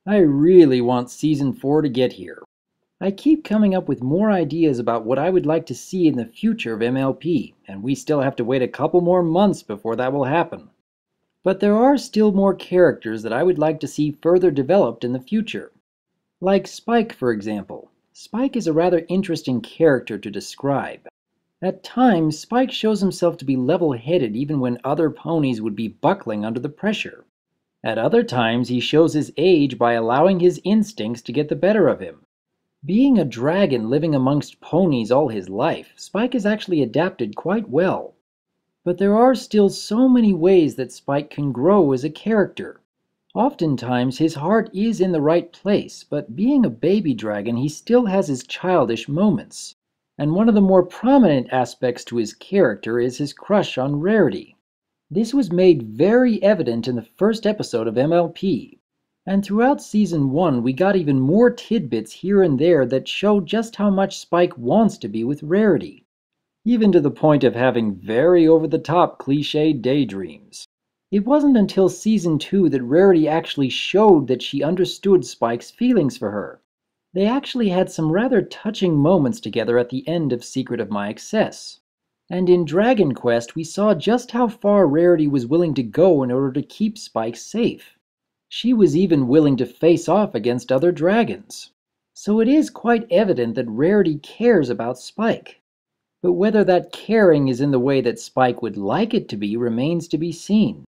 I really want Season 4 to get here. I keep coming up with more ideas about what I would like to see in the future of MLP, and we still have to wait a couple more months before that will happen. But there are still more characters that I would like to see further developed in the future. Like Spike, for example. Spike is a rather interesting character to describe. At times, Spike shows himself to be level-headed even when other ponies would be buckling under the pressure. At other times, he shows his age by allowing his instincts to get the better of him. Being a dragon living amongst ponies all his life, Spike has actually adapted quite well. But there are still so many ways that Spike can grow as a character. Oftentimes his heart is in the right place, but being a baby dragon he still has his childish moments. And one of the more prominent aspects to his character is his crush on Rarity. This was made very evident in the first episode of MLP. And throughout Season 1 we got even more tidbits here and there that show just how much Spike wants to be with Rarity. Even to the point of having very over-the-top cliché daydreams. It wasn't until Season 2 that Rarity actually showed that she understood Spike's feelings for her. They actually had some rather touching moments together at the end of Secret of My Excess. And in Dragon Quest we saw just how far Rarity was willing to go in order to keep Spike safe. She was even willing to face off against other dragons. So it is quite evident that Rarity cares about Spike. But whether that caring is in the way that Spike would like it to be remains to be seen.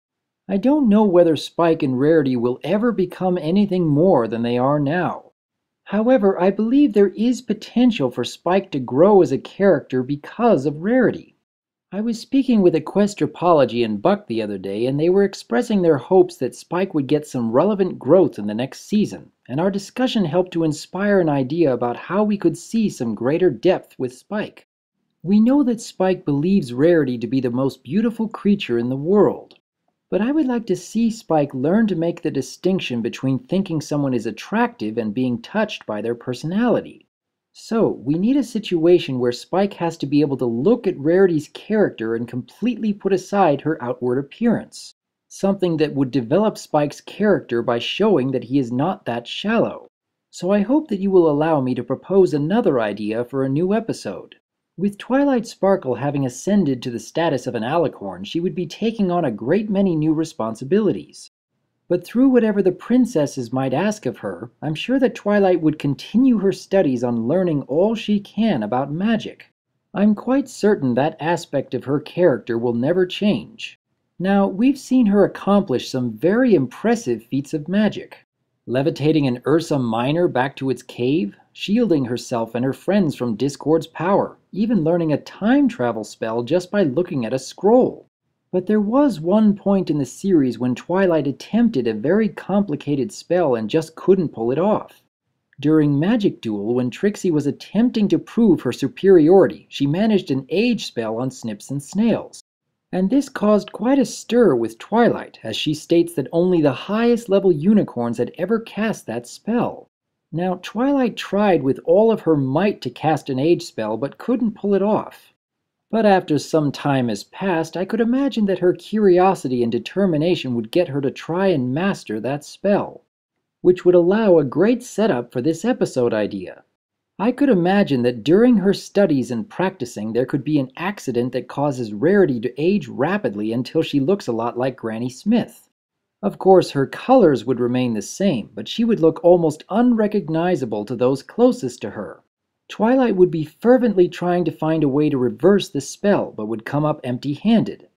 I don't know whether Spike and Rarity will ever become anything more than they are now. However, I believe there is potential for Spike to grow as a character because of Rarity. I was speaking with Equestrapology and Buc the other day, and they were expressing their hopes that Spike would get some relevant growth in the next season, and our discussion helped to inspire an idea about how we could see some greater depth with Spike. We know that Spike believes Rarity to be the most beautiful creature in the world, but I would like to see Spike learn to make the distinction between thinking someone is attractive and being touched by their personality. So, we need a situation where Spike has to be able to look at Rarity's character and completely put aside her outward appearance. Something that would develop Spike's character by showing that he is not that shallow. So I hope that you will allow me to propose another idea for a new episode. With Twilight Sparkle having ascended to the status of an alicorn, she would be taking on a great many new responsibilities. But through whatever the princesses might ask of her, I'm sure that Twilight would continue her studies on learning all she can about magic. I'm quite certain that aspect of her character will never change. Now, we've seen her accomplish some very impressive feats of magic. Levitating an Ursa Minor back to its cave, shielding herself and her friends from Discord's power, even learning a time travel spell just by looking at a scroll. But there was one point in the series when Twilight attempted a very complicated spell and just couldn't pull it off. During Magic Duel, when Trixie was attempting to prove her superiority, she managed an age spell on Snips and Snails. And this caused quite a stir with Twilight, as she states that only the highest level unicorns had ever cast that spell. Now, Twilight tried with all of her might to cast an age spell, but couldn't pull it off. But after some time has passed, I could imagine that her curiosity and determination would get her to try and master that spell, which would allow a great setup for this episode idea. I could imagine that during her studies and practicing there could be an accident that causes Rarity to age rapidly until she looks a lot like Granny Smith. Of course, her colors would remain the same, but she would look almost unrecognizable to those closest to her. Twilight would be fervently trying to find a way to reverse the spell, but would come up empty-handed,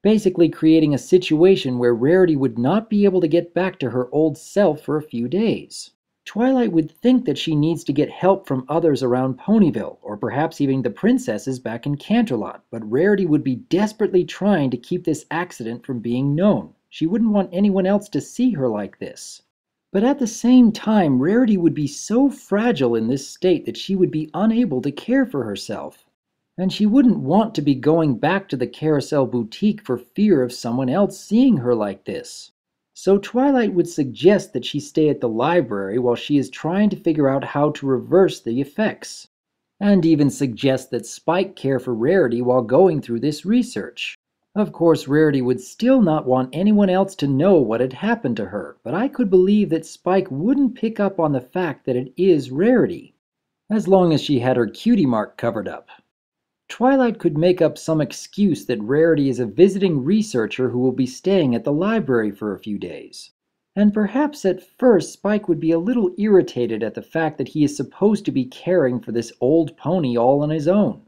basically creating a situation where Rarity would not be able to get back to her old self for a few days. Twilight would think that she needs to get help from others around Ponyville, or perhaps even the princesses back in Canterlot, but Rarity would be desperately trying to keep this accident from being known. She wouldn't want anyone else to see her like this. But at the same time, Rarity would be so fragile in this state that she would be unable to care for herself. And she wouldn't want to be going back to the Carousel Boutique for fear of someone else seeing her like this. So Twilight would suggest that she stay at the library while she is trying to figure out how to reverse the effects. And even suggest that Spike care for Rarity while going through this research. Of course, Rarity would still not want anyone else to know what had happened to her, but I could believe that Spike wouldn't pick up on the fact that it is Rarity, as long as she had her cutie mark covered up. Twilight could make up some excuse that Rarity is a visiting researcher who will be staying at the library for a few days. And perhaps at first Spike would be a little irritated at the fact that he is supposed to be caring for this old pony all on his own.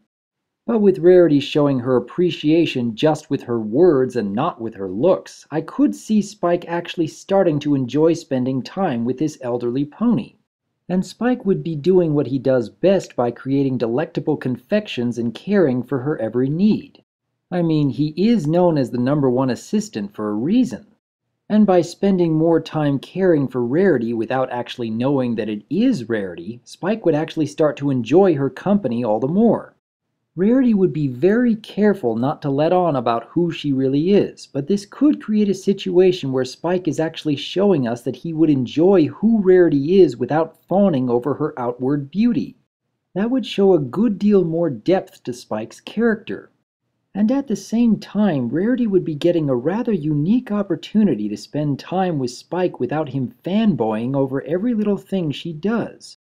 But with Rarity showing her appreciation just with her words and not with her looks, I could see Spike actually starting to enjoy spending time with this elderly pony. And Spike would be doing what he does best by creating delectable confections and caring for her every need. I mean, he is known as the #1 assistant for a reason. And by spending more time caring for Rarity without actually knowing that it is Rarity, Spike would actually start to enjoy her company all the more. Rarity would be very careful not to let on about who she really is, but this could create a situation where Spike is actually showing us that he would enjoy who Rarity is without fawning over her outward beauty. That would show a good deal more depth to Spike's character. And at the same time, Rarity would be getting a rather unique opportunity to spend time with Spike without him fanboying over every little thing she does.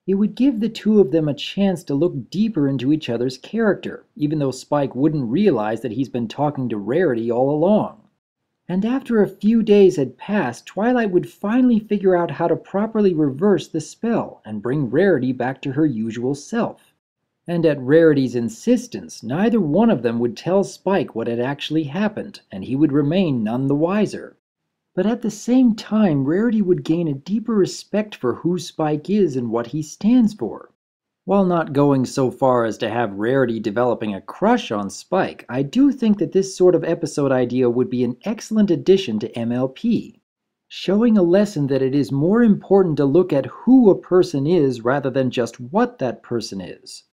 It would give the two of them a chance to look deeper into each other's character, even though Spike wouldn't realize that he's been talking to Rarity all along. And after a few days had passed, Twilight would finally figure out how to properly reverse the spell and bring Rarity back to her usual self. And at Rarity's insistence, neither one of them would tell Spike what had actually happened, and he would remain none the wiser. But at the same time, Rarity would gain a deeper respect for who Spike is and what he stands for. While not going so far as to have Rarity developing a crush on Spike, I do think that this sort of episode idea would be an excellent addition to MLP, showing a lesson that it is more important to look at who a person is rather than just what that person is.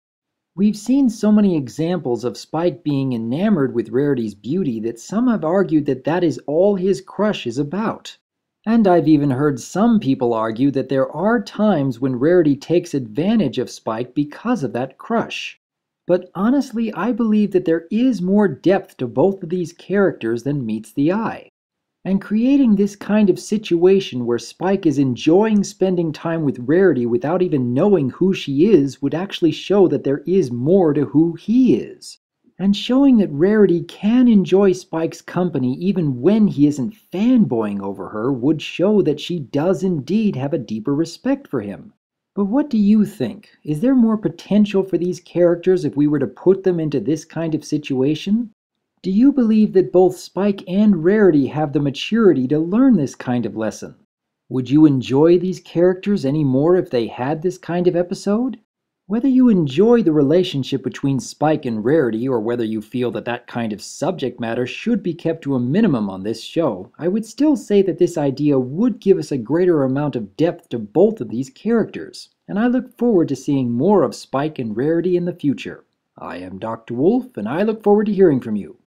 We've seen so many examples of Spike being enamored with Rarity's beauty that some have argued that that is all his crush is about. And I've even heard some people argue that there are times when Rarity takes advantage of Spike because of that crush. But honestly, I believe that there is more depth to both of these characters than meets the eye. And creating this kind of situation where Spike is enjoying spending time with Rarity without even knowing who she is would actually show that there is more to who he is. And showing that Rarity can enjoy Spike's company even when he isn't fanboying over her would show that she does indeed have a deeper respect for him. But what do you think? Is there more potential for these characters if we were to put them into this kind of situation? Do you believe that both Spike and Rarity have the maturity to learn this kind of lesson? Would you enjoy these characters any more if they had this kind of episode? Whether you enjoy the relationship between Spike and Rarity, or whether you feel that that kind of subject matter should be kept to a minimum on this show, I would still say that this idea would give us a greater amount of depth to both of these characters, and I look forward to seeing more of Spike and Rarity in the future. I am Dr. Wolf, and I look forward to hearing from you.